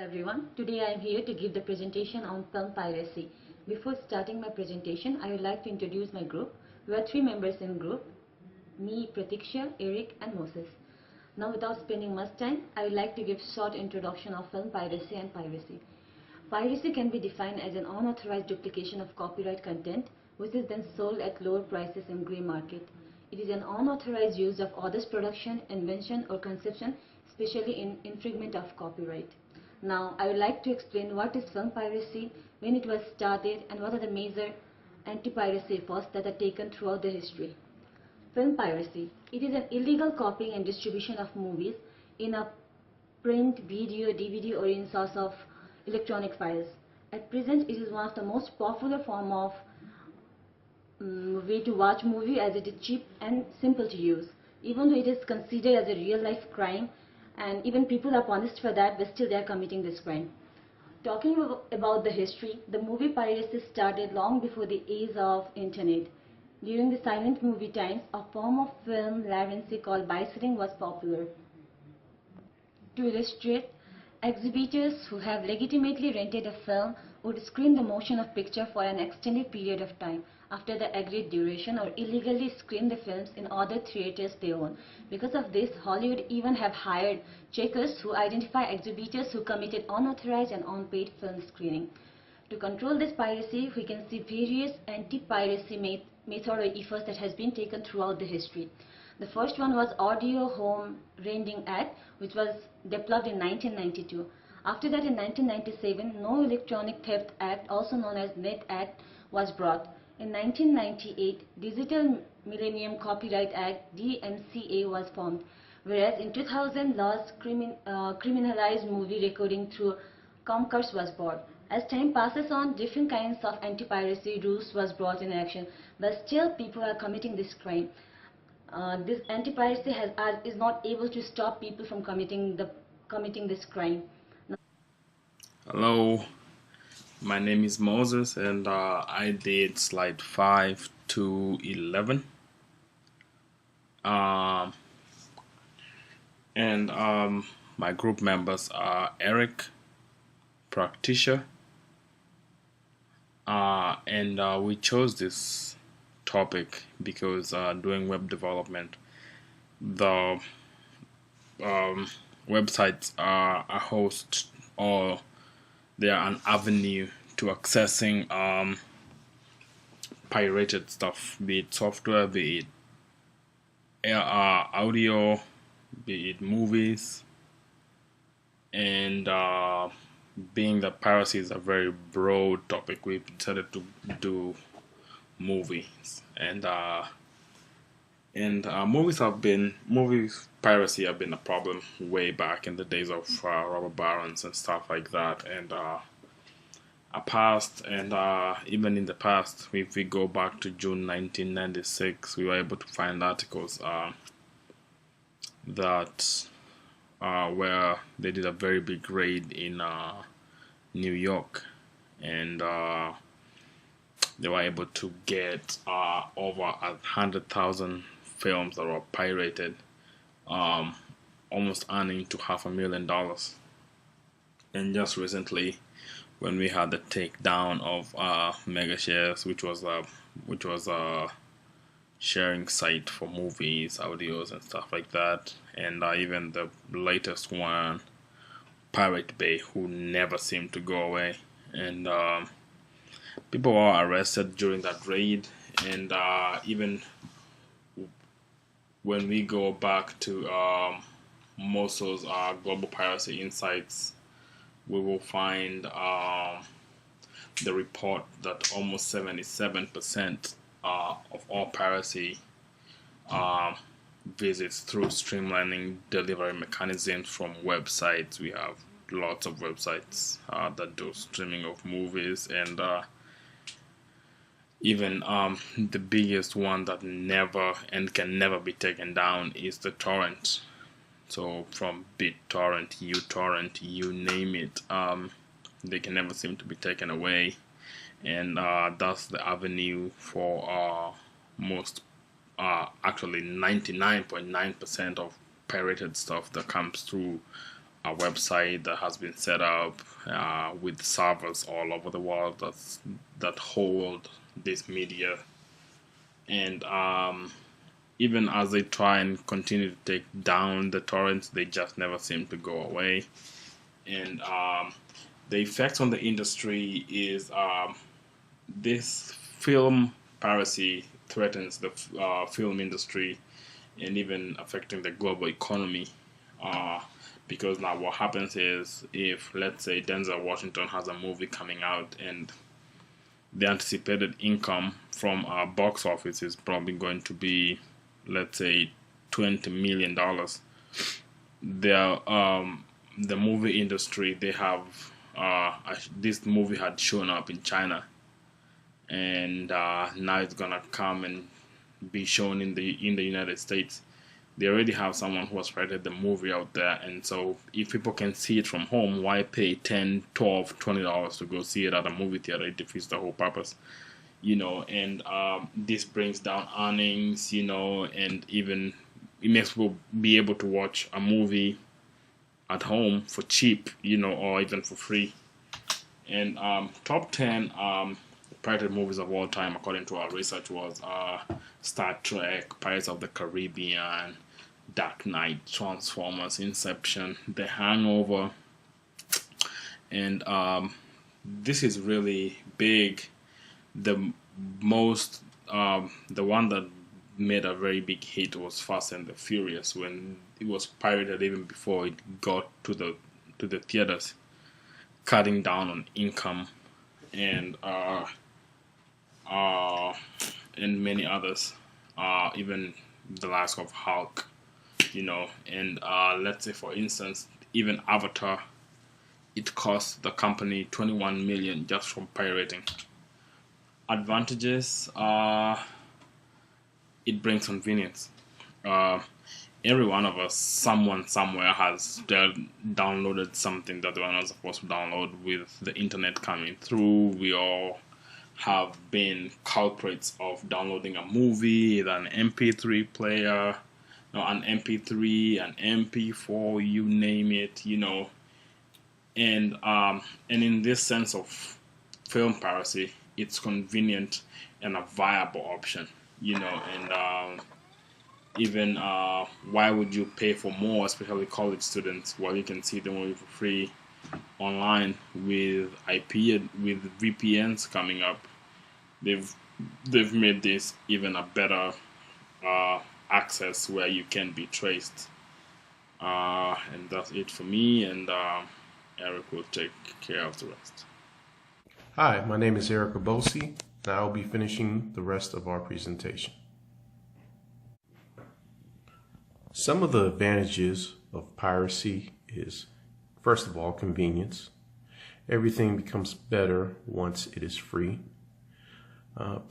Everyone, today I am here to give the presentation on film piracy. Before starting my presentation, I would like to introduce my group. We are three members in group, me, Praktisha, Eric and Moses. Now without spending much time, I would like to give short introduction of film piracy and piracy. Piracy can be defined as an unauthorized duplication of copyright content which is then sold at lower prices in grey market. It is an unauthorized use of others' production, invention or conception, especially in infringement of copyright. Now, I would like to explain what is film piracy, when it was started, and what are the major anti-piracy efforts that are taken throughout the history. Film piracy. It is an illegal copying and distribution of movies in a print, video, DVD or in source of electronic files. At present, it is one of the most popular form of way to watch movie as it is cheap and simple to use. Even though it is considered as a real life crime and even people are punished for that, but still they are committing this crime. Talking about the history, the movie piracy started long before the age of internet. During the silent movie times, a form of film piracy called bicycling was popular. To illustrate, exhibitors who have legitimately rented a film would screen the motion of picture for an extended period of time after the agreed duration or illegally screen the films in other theaters they own. Because of this, Hollywood even have hired checkers who identify exhibitors who committed unauthorized and unpaid film screening. To control this piracy, we can see various anti-piracy methods or efforts that has been taken throughout the history. The first one was Audio Home Rendering Act, which was developed in 1992. After that, in 1997, No Electronic Theft Act, also known as NET Act, was brought. In 1998, Digital Millennium Copyright Act (DMCA) was formed, whereas in 2000, laws criminalized movie recording through Comcast was brought. As time passes on, different kinds of anti-piracy rules was brought in action, but still people are committing this crime. This anti-piracy is not able to stop people from committing this crime. Hello, my name is Moses and I did slide 5 to 11. And my group members are Eric, Praktisha, and we chose this topic because doing web development, the websites are a host or they are an avenue to accessing pirated stuff, be it software, be it audio, be it movies, and being that piracy is a very broad topic, we've decided to do movies. Movies piracy have been a problem way back in the days of robber barons and stuff like that, and even in the past, if we go back to June 1996, we were able to find articles that where they did a very big raid in New York, and they were able to get over 100,000 films that were pirated, almost earning to $500,000. And just recently, when we had the takedown of Megashares, which was a sharing site for movies, audios, and stuff like that, and even the latest one, Pirate Bay, who never seemed to go away, and people were arrested during that raid, and even when we go back to Moso's Global Piracy Insights, we will find the report that almost 77% of all piracy visits through streamlining delivery mechanisms from websites. We have lots of websites that do streaming of movies, and even the biggest one that never and can never be taken down is the torrent. So from BitTorrent, uTorrent, you name it, they can never seem to be taken away, and that's the avenue for most, actually 99.9% of pirated stuff that comes through a website that has been set up with servers all over the world that hold this media. And even as they try and continue to take down the torrents, they just never seem to go away. And the effects on the industry is this film piracy threatens the film industry and even affecting the global economy. Because now what happens is, if let's say Denzel Washington has a movie coming out and the anticipated income from our box office is probably going to be, let's say, $20 million. The movie industry, they have this movie had shown up in China, and now it's gonna come and be shown in the United States. They already have someone who has created the movie out there, and so if people can see it from home, why pay $10, $12, $20 to go see it at a movie theater? It defeats the whole purpose, and this brings down earnings, and even it makes people be able to watch a movie at home for cheap, or even for free. And top 10 pirated movies of all time, according to our research, was Star Trek, Pirates of the Caribbean, Dark Knight, Transformers, Inception, The Hangover. And this is really big. The one that made a very big hit was Fast and the Furious, when it was pirated even before it got to the theaters, cutting down on income, and many others, even the likes of Hulk, and let's say, for instance, even Avatar, it cost the company $21 million just from pirating. Advantages, it brings convenience. Every one of us, someone somewhere has downloaded something that they were not supposed to download. With the internet coming through, we all have been culprits of downloading a movie, either an MP3 player, an MP3, an MP4, you name it, And in this sense of film piracy, it's convenient and a viable option, and even why would you pay for more, especially college students, while you can see the movie for free online with VPNs coming up? They've made this even a better access where you can be traced. And that's it for me, and Eric will take care of the rest. Hi, my name is Eric Abosi, and I will be finishing the rest of our presentation. Some of the advantages of piracy is, first of all, convenience. Everything becomes better once it is free.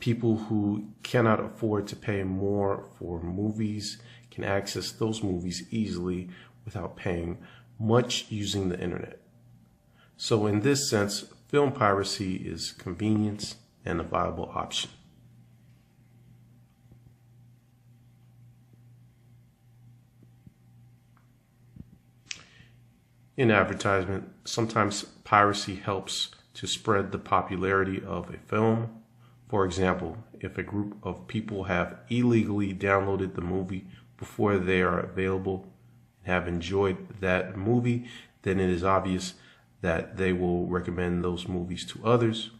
People who cannot afford to pay more for movies can access those movies easily without paying much using the internet. So in this sense, film piracy is convenience and a viable option. In advertisement, sometimes piracy helps to spread the popularity of a film. For example, if a group of people have illegally downloaded the movie before they are available and have enjoyed that movie, then it is obvious that they will recommend those movies to others,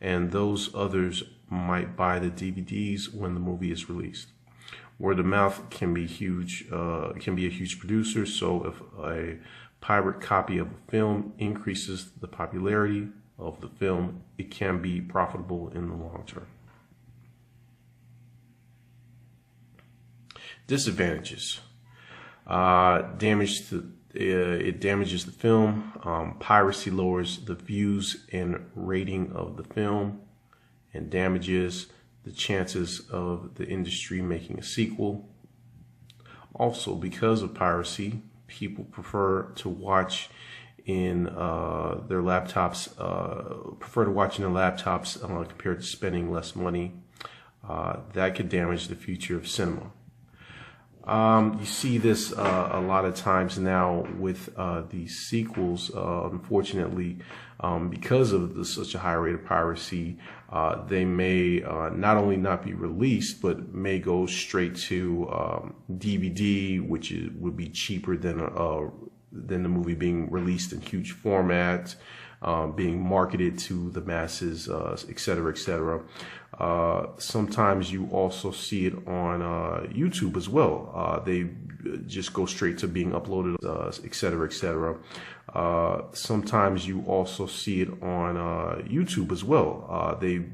and those others might buy the DVDs when the movie is released. Word of mouth can be huge, can be a huge producer. So if a pirate copy of a film increases the popularity of the film, it can be profitable in the long term. Disadvantages. It damages the film. Piracy lowers the views and rating of the film and damages the chances of the industry making a sequel. Also, because of piracy, people prefer to watch in their laptops, compared to spending less money. That could damage the future of cinema. You see this a lot of times now with these sequels. Unfortunately, because of such a high rate of piracy, they may not only not be released, but may go straight to DVD, which would be cheaper than the movie being released in huge format, being marketed to the masses, et cetera, et cetera. Sometimes you also see it on YouTube as well. They just go straight to being uploaded, et cetera, et cetera. Sometimes you also see it on YouTube as well. They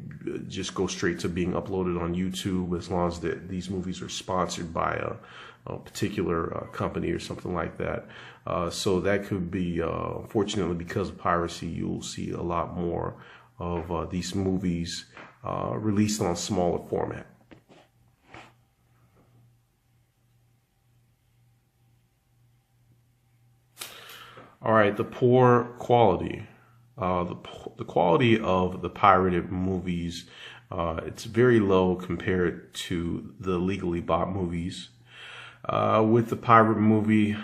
just go straight to being uploaded on YouTube as long as these movies are sponsored by a particular company or something like that. So that could be, fortunately, because of piracy, you'll see a lot more of these movies released on smaller format. All right, the poor quality. The quality of the pirated movies, it's very low compared to the legally bought movies. With the pirate movie,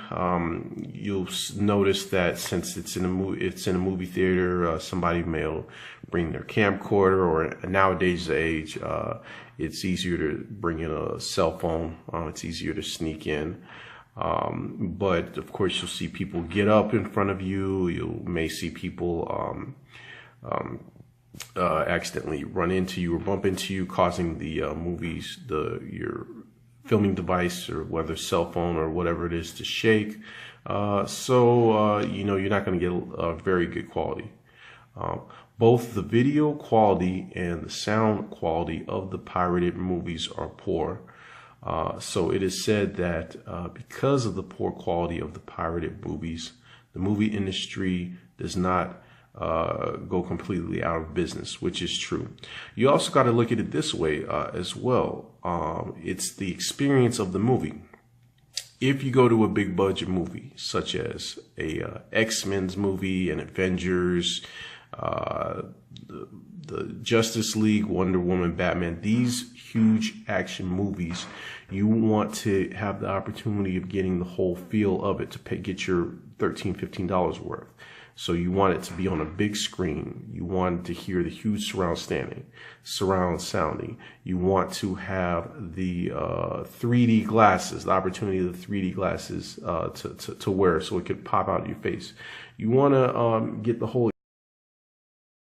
you'll notice that since it's in a movie theater, somebody may bring their camcorder, or nowadays age, it's easier to bring in a cell phone. It's easier to sneak in. But of course, you'll see people get up in front of you. You may see people accidentally run into you or bump into you, causing the your filming device, or whether cell phone or whatever it is, to shake. So you're not going to get a very good quality. Both the video quality and the sound quality of the pirated movies are poor. So it is said that because of the poor quality of the pirated movies, the movie industry does not go completely out of business, which is true. You also got to look at it this way as well. It's the experience of the movie. If you go to a big budget movie, such as a X-Men's movie, an Avengers, the Justice League, Wonder Woman, Batman, these huge action movies, you want to have the opportunity of getting the whole feel of it to get your $13, $15 worth. So you want it to be on a big screen. You want to hear the huge surround sounding. You want to have the 3D glasses, the opportunity of the 3D glasses to wear so it could pop out of your face. You want to get the whole